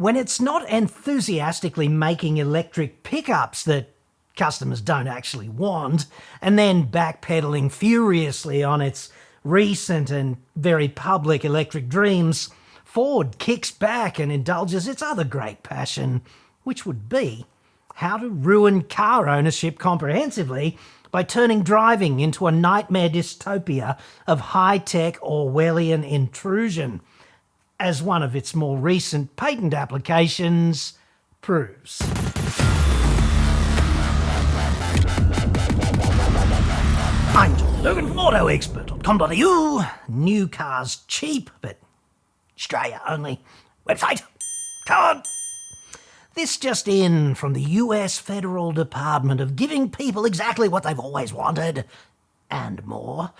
When it's not enthusiastically making electric pickups that customers don't actually want, and then backpedaling furiously on its recent and very public electric dreams, Ford kicks back and indulges its other great passion, which would be how to ruin car ownership comprehensively by turning driving into a nightmare dystopia of high-tech Orwellian intrusion, as one of its more recent patent applications proves. I'm John Cadogan from AutoExpert.com.au. New cars cheap, but Australia only. Website. Come on. This just in from the US Federal Department of giving people exactly what they've always wanted and more.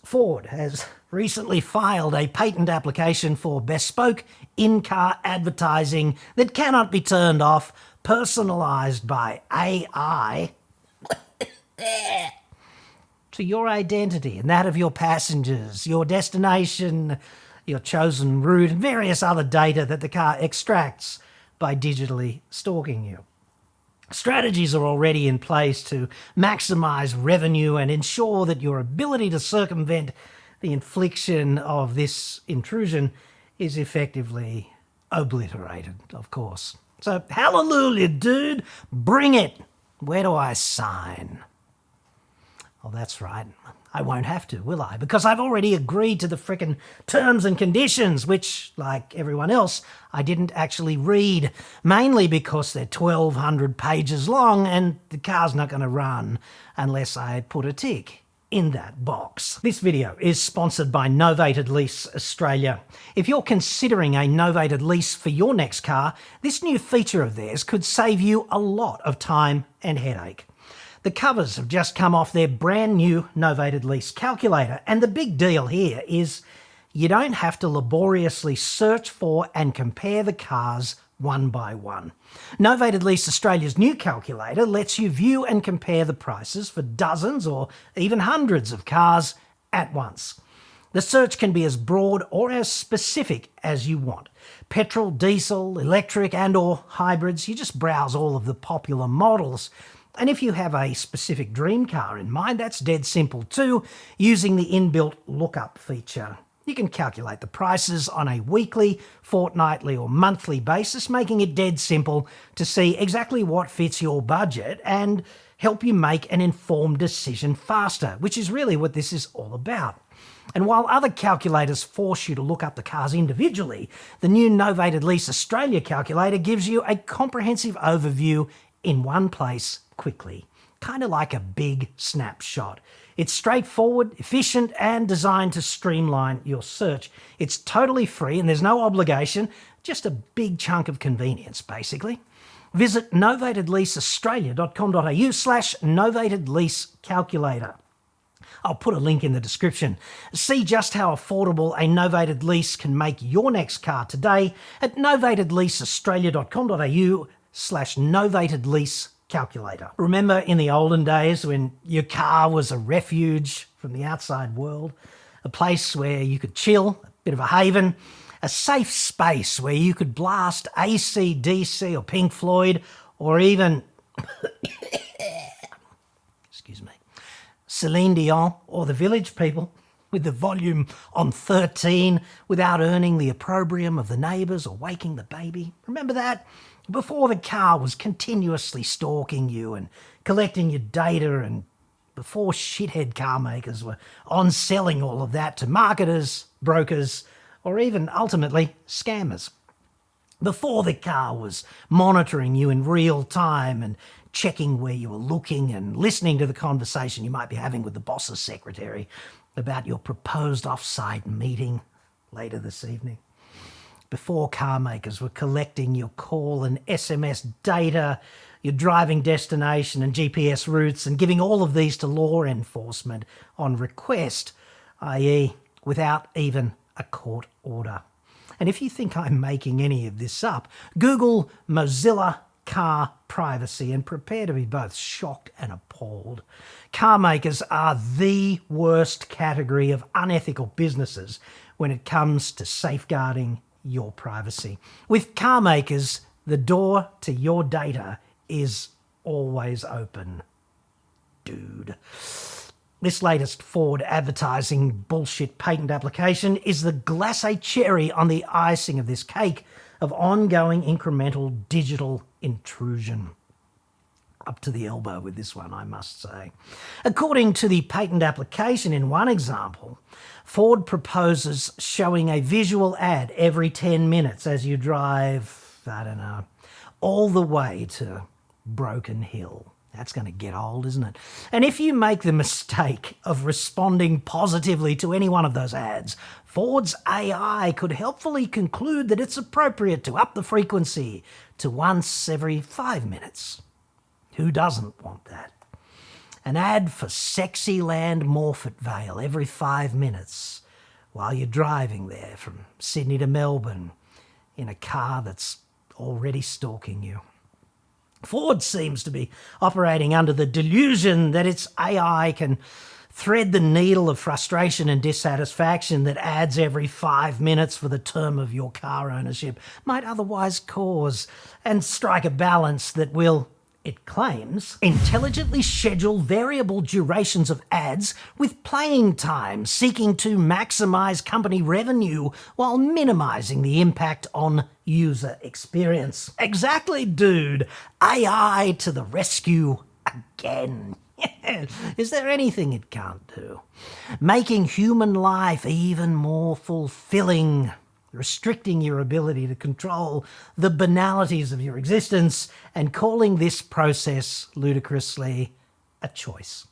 Ford has recently filed a patent application for bespoke in-car advertising that cannot be turned off, personalised by AI to your identity and that of your passengers, your destination, your chosen route, and various other data that the car extracts by digitally stalking you. Strategies are already in place to maximise revenue and ensure that your ability to circumvent the infliction of this intrusion is effectively obliterated, of course. So, hallelujah, dude, bring it. Where do I sign? Oh, that's right. I won't have to, will I? Because I've already agreed to the frickin' terms and conditions, which, like everyone else, I didn't actually read, mainly because they're 1,200 pages long and the car's not going to run unless I put a tick in that box. This video is sponsored by Novated Lease Australia. If you're considering a novated lease for your next car, this new feature of theirs could save you a lot of time and headache. The covers have just come off their brand new novated lease calculator, and the big deal here is you don't have to laboriously search for and compare the cars one by one. Novated Lease Australia's new calculator lets you view and compare the prices for dozens or even hundreds of cars at once. The search can be as broad or as specific as you want. Petrol, diesel, electric and/or hybrids, you just browse all of the popular models. And if you have a specific dream car in mind, that's dead simple too, using the inbuilt lookup feature. You can calculate the prices on a weekly, fortnightly or monthly basis, making it dead simple to see exactly what fits your budget and help you make an informed decision faster, which is really what this is all about. And while other calculators force you to look up the cars individually, the new Novated Lease Australia calculator gives you a comprehensive overview in one place quickly, kind of like a big snapshot. It's straightforward, efficient, and designed to streamline your search. It's totally free and there's no obligation, just a big chunk of convenience, basically. Visit novatedleaseaustralia.com.au/novated lease calculator. I'll put a link in the description. See just how affordable a novated lease can make your next car today at novatedleaseaustralia.com.au/novated lease calculator. Remember in the olden days when your car was a refuge from the outside world, a place where you could chill, a bit of a haven, a safe space where you could blast AC/DC or Pink Floyd or even excuse me, Celine Dion or the Village People with the volume on 13 without earning the opprobrium of the neighbours or waking the baby? Remember that? Before the car was continuously stalking you and collecting your data, and before shithead car makers were on-selling all of that to marketers, brokers, or even, ultimately, scammers. Before the car was monitoring you in real time and checking where you were looking and listening to the conversation you might be having with the boss's secretary about your proposed off-site meeting later this evening. Before car makers were collecting your call and SMS data, your driving destination and GPS routes, and giving all of these to law enforcement on request, i.e. without even a court order. And if you think I'm making any of this up, Google Mozilla car privacy and prepare to be both shocked and appalled. Car makers are the worst category of unethical businesses when it comes to safeguarding your privacy. With car makers, the door to your data is always open, dude. This latest Ford advertising bullshit patent application is the glacé cherry on the icing of this cake of ongoing incremental digital intrusion. Up to the elbow with this one, I must say. According to the patent application in one example, Ford proposes showing a visual ad every 10 minutes as you drive, I don't know, all the way to Broken Hill. That's going to get old, isn't it? And if you make the mistake of responding positively to any one of those ads, Ford's AI could helpfully conclude that it's appropriate to up the frequency to once every 5 minutes. Who doesn't want that? An ad for Sexyland Morphett Vale every 5 minutes while you're driving there from Sydney to Melbourne in a car that's already stalking you. Ford seems to be operating under the delusion that its AI can thread the needle of frustration and dissatisfaction that ads every 5 minutes for the term of your car ownership might otherwise cause, and strike a balance that will, it claims, intelligently schedule variable durations of ads with playing time, seeking to maximise company revenue while minimising the impact on user experience. Exactly, dude. AI to the rescue again. Is there anything it can't do? Making human life even more fulfilling, restricting your ability to control the banalities of your existence, and calling this process, ludicrously, a choice.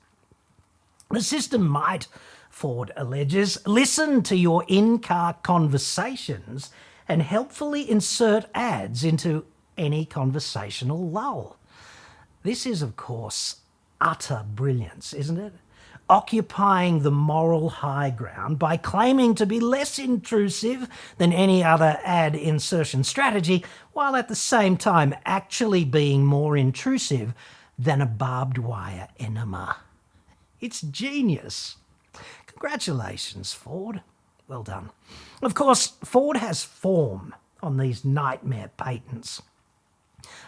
The system might, Ford alleges, listen to your in-car conversations and helpfully insert ads into any conversational lull. This is, of course, utter brilliance, isn't it? Occupying the moral high ground by claiming to be less intrusive than any other ad insertion strategy, while at the same time actually being more intrusive than a barbed wire enema. It's genius. Congratulations, Ford. Well done. Of course, Ford has form on these nightmare patents.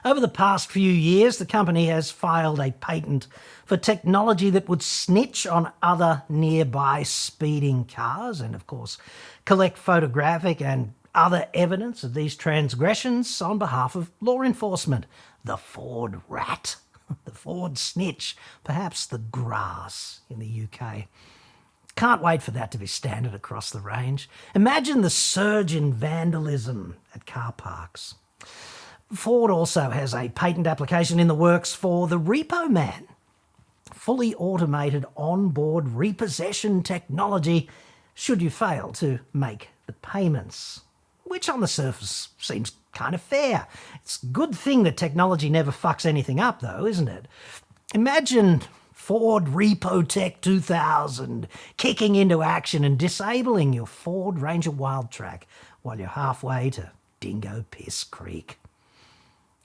Over the past few years, the company has filed a patent for technology that would snitch on other nearby speeding cars and, of course, collect photographic and other evidence of these transgressions on behalf of law enforcement. The Ford rat, the Ford snitch, perhaps the grass in the UK. Can't wait for that to be standard across the range. Imagine the surge in vandalism at car parks. Ford also has a patent application in the works for the Repo Man, fully automated onboard repossession technology should you fail to make the payments, which on the surface seems kind of fair. It's a good thing that technology never fucks anything up though, isn't it? Imagine Ford Repo Tech 2000 kicking into action and disabling your Ford Ranger Wildtrak while you're halfway to Dingo Piss Creek,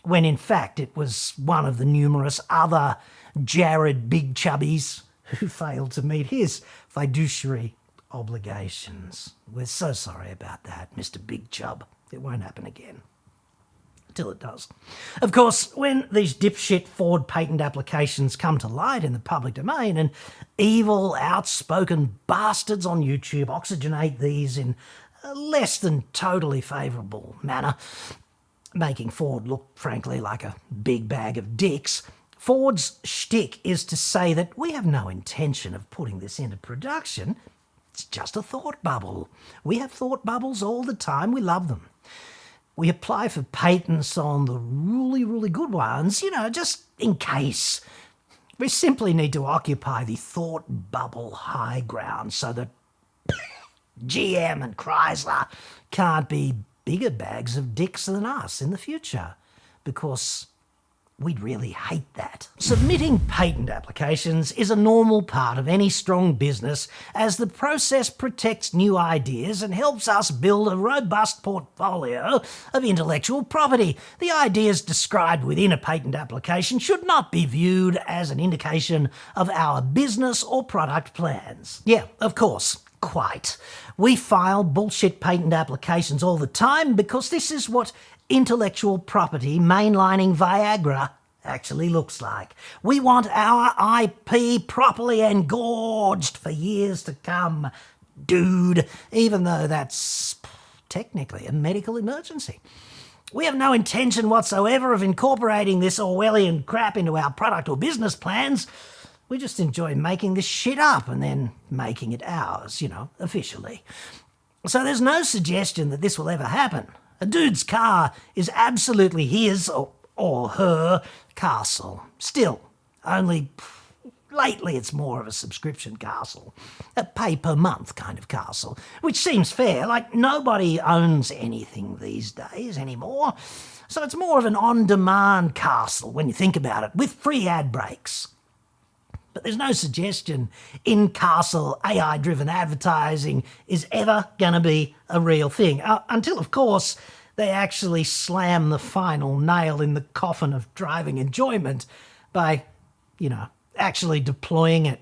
when in fact it was one of the numerous other Jared Big Chubbies who failed to meet his fiduciary obligations. We're so sorry about that, Mr. Big Chub. It won't happen again. Till it does. Of course, when these dipshit Ford patent applications come to light in the public domain and evil, outspoken bastards on YouTube oxygenate these in a less than totally favourable manner, making Ford look, frankly, like a big bag of dicks, Ford's shtick is to say that we have no intention of putting this into production. It's just a thought bubble. We have thought bubbles all the time. We love them. We apply for patents on the really good ones, just in case. We simply need to occupy the thought bubble high ground so that GM and Chrysler can't be bigger bags of dicks than us in the future, because we'd really hate that. Submitting patent applications is a normal part of any strong business, as the process protects new ideas and helps us build a robust portfolio of intellectual property. The ideas described within a patent application should not be viewed as an indication of our business or product plans. Yeah, of course, Quite. We file bullshit patent applications all the time because this is what intellectual property mainlining Viagra actually looks like. We want our IP properly engorged for years to come, dude, even though that's technically a medical emergency. We have no intention whatsoever of incorporating this Orwellian crap into our product or business plans. We just enjoy making this shit up and then making it ours, officially. So there's no suggestion that this will ever happen. A dude's car is absolutely his or her castle. Still, only lately it's more of a subscription castle. A pay-per-month kind of castle, which seems fair. Like, nobody owns anything these days anymore. So it's more of an on-demand castle when you think about it, with free ad breaks. But there's no suggestion in-castle AI-driven advertising is ever going to be a real thing. Until, of course, they actually slam the final nail in the coffin of driving enjoyment by, actually deploying it.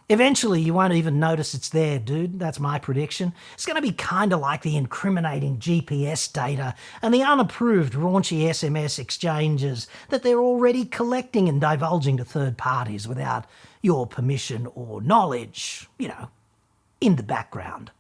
Eventually, you won't even notice it's there, dude. That's my prediction. It's going to be kind of like the incriminating GPS data and the unapproved raunchy SMS exchanges that they're already collecting and divulging to third parties without your permission or knowledge, in the background.